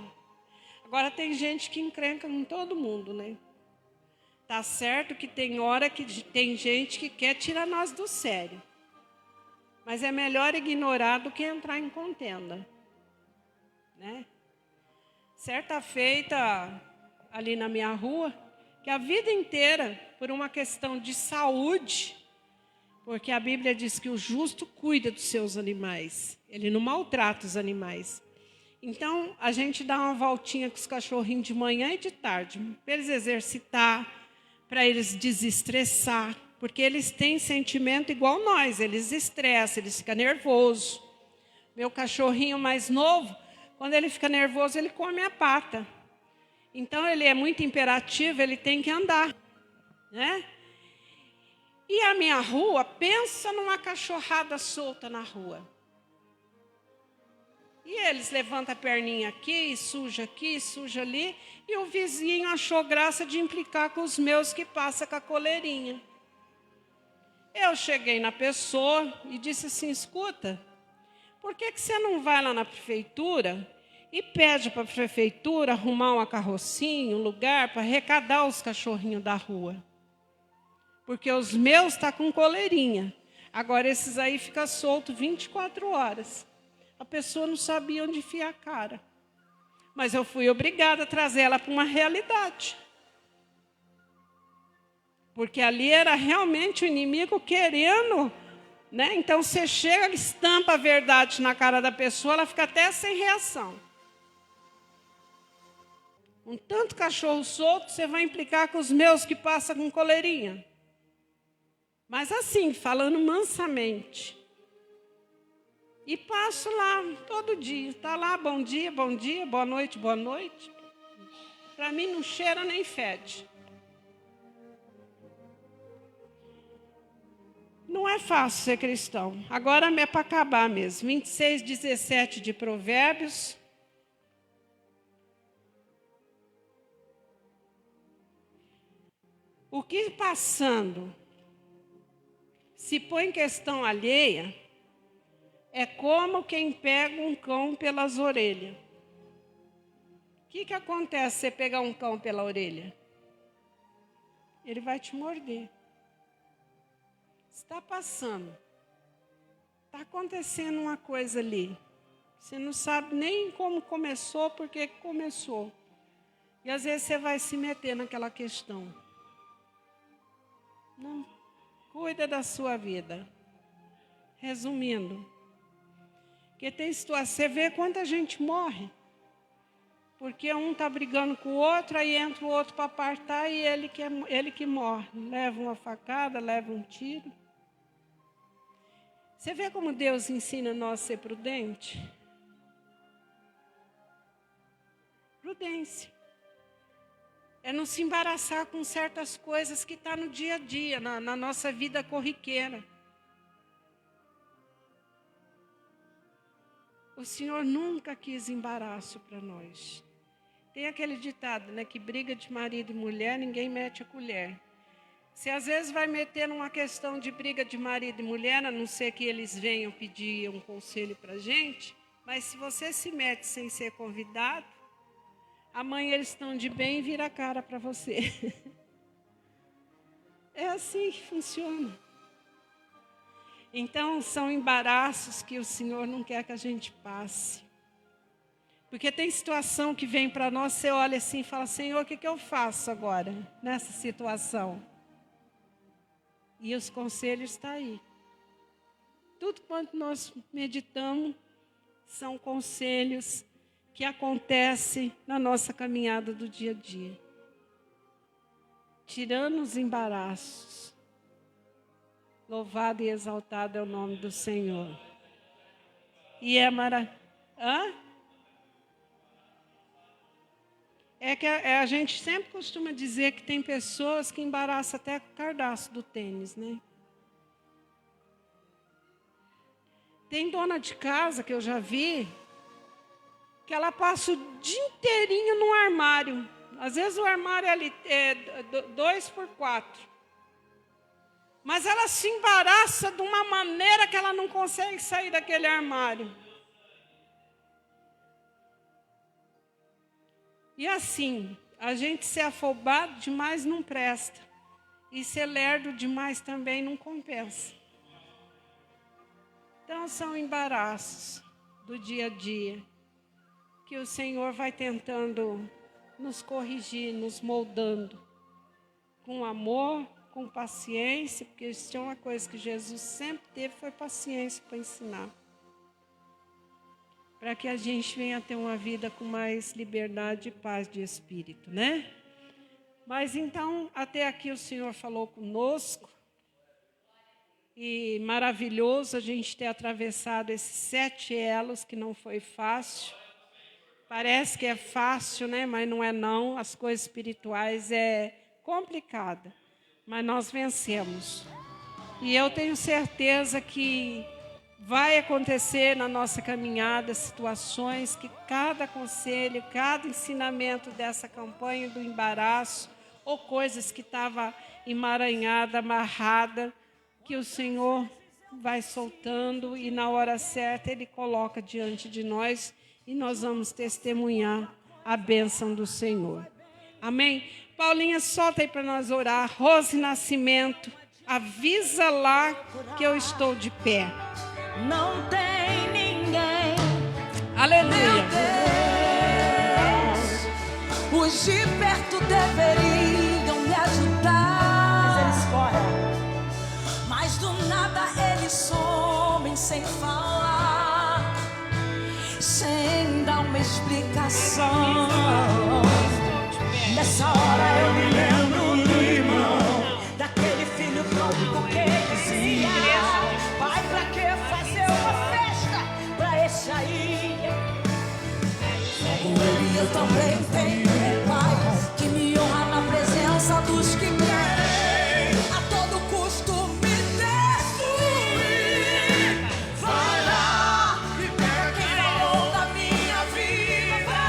Agora tem gente que encrenca com todo mundo, né? Tá certo que tem hora que tem gente que quer tirar nós do sério. Mas é melhor ignorar do que entrar em contenda, né? Certa feita, ali na minha rua, que a vida inteira, por uma questão de saúde, porque a Bíblia diz que o justo cuida dos seus animais, ele não maltrata os animais. Então, a gente dá uma voltinha com os cachorrinhos de manhã e de tarde, para eles exercitar, para eles desestressar, porque eles têm sentimento igual nós, eles estressam, eles ficam nervosos. Meu cachorrinho mais novo, quando ele fica nervoso, ele come a pata. Então, ele é muito imperativo, ele tem que andar, né? E a minha rua, pensa numa cachorrada solta na rua. E eles levantam a perninha aqui, suja ali, e o vizinho achou graça de implicar com os meus que passa com a coleirinha. Eu cheguei na pessoa e disse assim, escuta, por que você não vai lá na prefeitura e pede para a prefeitura arrumar uma carrocinha, um lugar para arrecadar os cachorrinhos da rua? Porque os meus estão com coleirinha. Agora esses aí ficam soltos 24 horas. A pessoa não sabia onde enfiar a cara. Mas eu fui obrigada a trazer ela para uma realidade. Porque ali era realmente o inimigo querendo, né? Então você chega, estampa a verdade na cara da pessoa, ela fica até sem reação. Com tanto cachorro solto, você vai implicar com os meus que passam com coleirinha. Mas assim, falando mansamente. E passo lá todo dia. Está lá, bom dia, boa noite, boa noite. Para mim não cheira nem fede. Não é fácil ser cristão. Agora é para acabar mesmo. 26:17 de Provérbios. O que passando se põe em questão alheia, é como quem pega um cão pelas orelhas. O que acontece se você pegar um cão pela orelha? Ele vai te morder. Está passando. Está acontecendo uma coisa ali. Você não sabe nem como começou, por que começou. E às vezes você vai se meter naquela questão. Não. Cuida da sua vida. Resumindo. Porque tem situação, você vê quanta gente morre. Porque um está brigando com o outro, aí entra o outro para apartar e ele que morre. Leva uma facada, leva um tiro. Você vê como Deus ensina nós a ser prudente? Prudência. É não se embaraçar com certas coisas que estão no dia a dia, na nossa vida corriqueira. O Senhor nunca quis embaraço para nós. Tem aquele ditado, né, que briga de marido e mulher, ninguém mete a colher. Você às vezes vai meter numa questão de briga de marido e mulher, a não ser que eles venham pedir um conselho para a gente, mas se você se mete sem ser convidado, amanhã eles estão de bem e vira a cara para você. É assim que funciona. Então, são embaraços que o Senhor não quer que a gente passe. Porque tem situação que vem para nós, você olha assim e fala, Senhor, o que eu faço agora nessa situação? E os conselhos estão aí. Tudo quanto nós meditamos são conselhos que acontecem na nossa caminhada do dia a dia. Tirando os embaraços. Louvado e exaltado é o nome do Senhor. E é maravilhoso. É que a gente sempre costuma dizer que tem pessoas que embaraçam até o cardaço do tênis, né? Tem dona de casa que eu já vi, que ela passa o dia inteirinho no armário. Às vezes o armário é 2x4. Mas ela se embaraça de uma maneira que ela não consegue sair daquele armário. E assim, a gente ser afobado demais não presta. E ser lerdo demais também não compensa. Então são embaraços do dia a dia que o Senhor vai tentando nos corrigir, nos moldando com amor, com paciência, porque isso é uma coisa que Jesus sempre teve, foi paciência para ensinar. Para que a gente venha ter uma vida com mais liberdade e paz de espírito, né? Mas então, até aqui o Senhor falou conosco. E maravilhoso a gente ter atravessado esses 7 elos, que não foi fácil. Parece que é fácil, né? Mas não é não. As coisas espirituais é complicada. Mas nós vencemos. E eu tenho certeza que vai acontecer na nossa caminhada situações que cada conselho, cada ensinamento dessa campanha do embaraço, ou coisas que estavam emaranhada, amarrada, que o Senhor vai soltando e na hora certa Ele coloca diante de nós e nós vamos testemunhar a bênção do Senhor. Amém? Paulinha, solta aí para nós orar. Rose Nascimento, avisa lá que eu estou de pé. Não tem ninguém. Aleluia. Deus, os de perto deveriam me ajudar. Mas eles correm. Mas do nada eles somem sem falar, sem dar uma explicação. Nessa hora eu me lembro do irmão, daquele filho pródigo que dizia: pai, pra que fazer uma festa pra esse aí? Como ele, eu também tenho um pai que me honra na presença dos que querem a todo custo me destruir. Vai lá e pega quem falou da minha vida,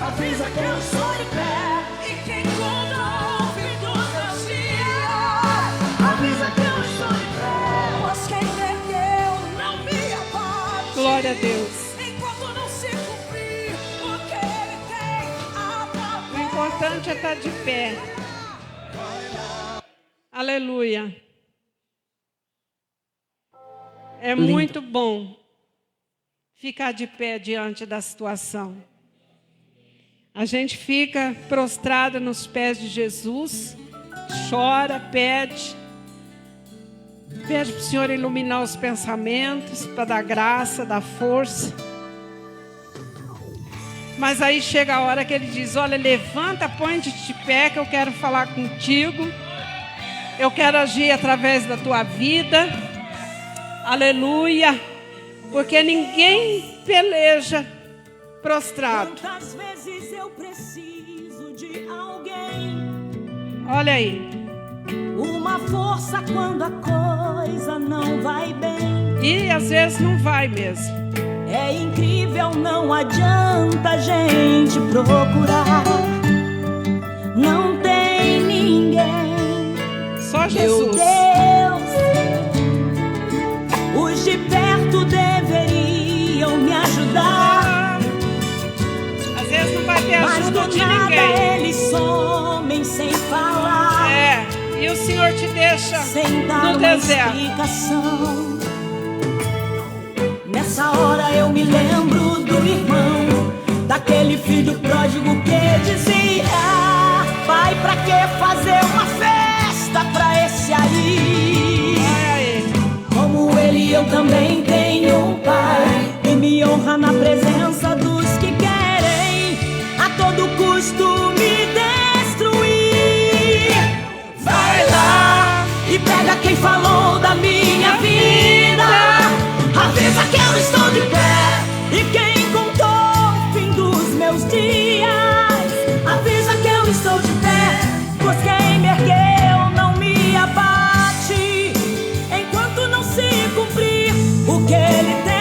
avisa que eu sou de pé e quem conta o fim dos meus dias, avisa que eu sou de pé, pois quem perdeu não me abate. Glória a Deus. Enquanto não se cumprir o que ele tem a O fazer. importante é estar de pé. Aleluia. É muito bom ficar de pé diante da situação. A gente fica prostrada nos pés de Jesus, chora, pede para o Senhor iluminar os pensamentos, para dar graça, dar força. Mas aí chega a hora que ele diz: olha, levanta, põe-te de pé, que eu quero falar contigo. Eu quero agir através da tua vida. Aleluia. Porque ninguém peleja prostrado. Quantas vezes eu preciso de alguém, Olha aí. uma força quando a coisa não vai bem. E às vezes não vai mesmo. É incrível, não adianta a gente procurar. Não tem ninguém. Só Meu Jesus. Deus, os de perto deveriam me ajudar, Às vezes não vai ter mas ajuda do de nada ninguém. eles somem sem falar, E o Senhor te deixa sem dar no uma deserto. explicação. Nessa hora eu me lembro do irmão, daquele filho pródigo que dizia: pai, pra que fazer uma festa pra esse aí? Olha aí. Como ele, eu também tenho um pai que me honra na presença dos que querem a todo custo me destruir. Vai lá e pega quem falou da minha vida, avisa que eu estou de pé e quem contou o fim dos meus dias, avisa que eu estou de pé, pois quem me ergueu não me abate, enquanto não se cumprir o que ele tem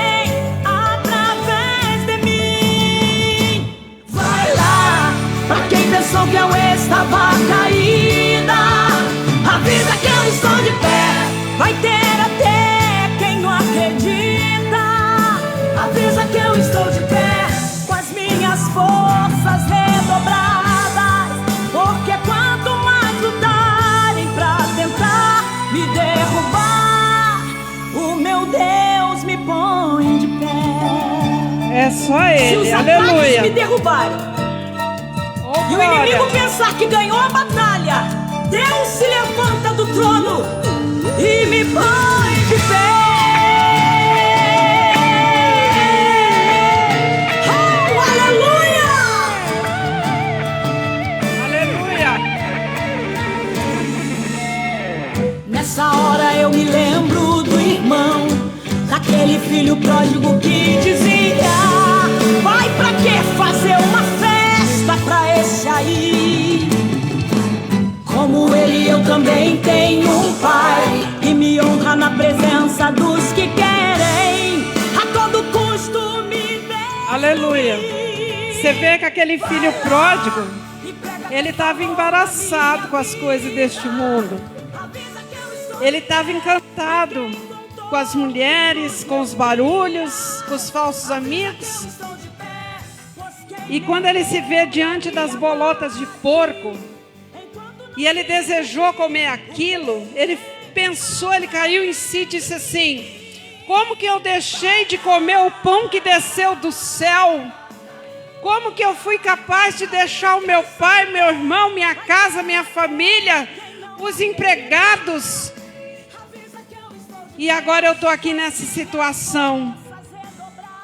só Se Ele. os ataques Aleluia. me derrubarem Oh, e o glória. inimigo pensar que ganhou a batalha, Deus se levanta do trono e me põe de pé. Oh, aleluia! Aleluia. Nessa hora eu me lembro do irmão, daquele filho pródigo que dizia: vai pra que fazer uma festa pra esse aí? Como ele, eu também tenho um pai que me honra na presença dos que querem a todo custo me destruir. Aleluia. Você vê que aquele filho pródigo, ele estava embaraçado com as coisas deste mundo. Ele estava encantado com as mulheres, com os barulhos, com os falsos amigos. E quando ele se vê diante das bolotas de porco, e ele desejou comer aquilo, ele pensou, ele caiu em si e disse assim: como que eu deixei de comer o pão que desceu do céu? Como que eu fui capaz de deixar o meu pai, meu irmão, minha casa, minha família, os empregados? E agora eu estou aqui nessa situação.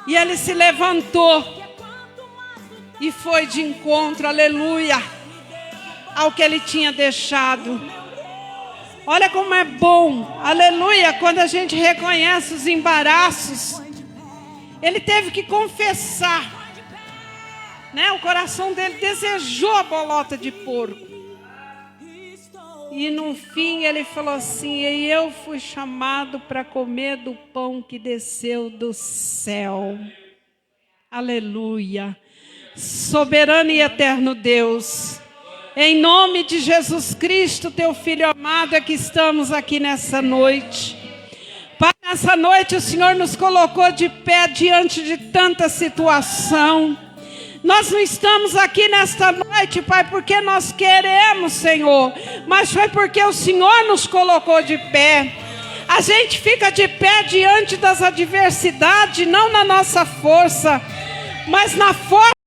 E ele se levantou e foi de encontro, aleluia, ao que ele tinha deixado. Olha como é bom, aleluia, quando a gente reconhece os embaraços. Ele teve que confessar, né? O coração dele desejou a bolota de porco. E no fim ele falou assim: e eu fui chamado para comer do pão que desceu do céu. Aleluia. Soberano e eterno Deus, em nome de Jesus Cristo, teu Filho amado, é que estamos aqui nessa noite. Pai, nessa noite o Senhor nos colocou de pé diante de tanta situação. Nós não estamos aqui nesta noite, Pai, porque nós queremos, Senhor, mas foi porque o Senhor nos colocou de pé. A gente fica de pé diante das adversidades, não na nossa força, mas na força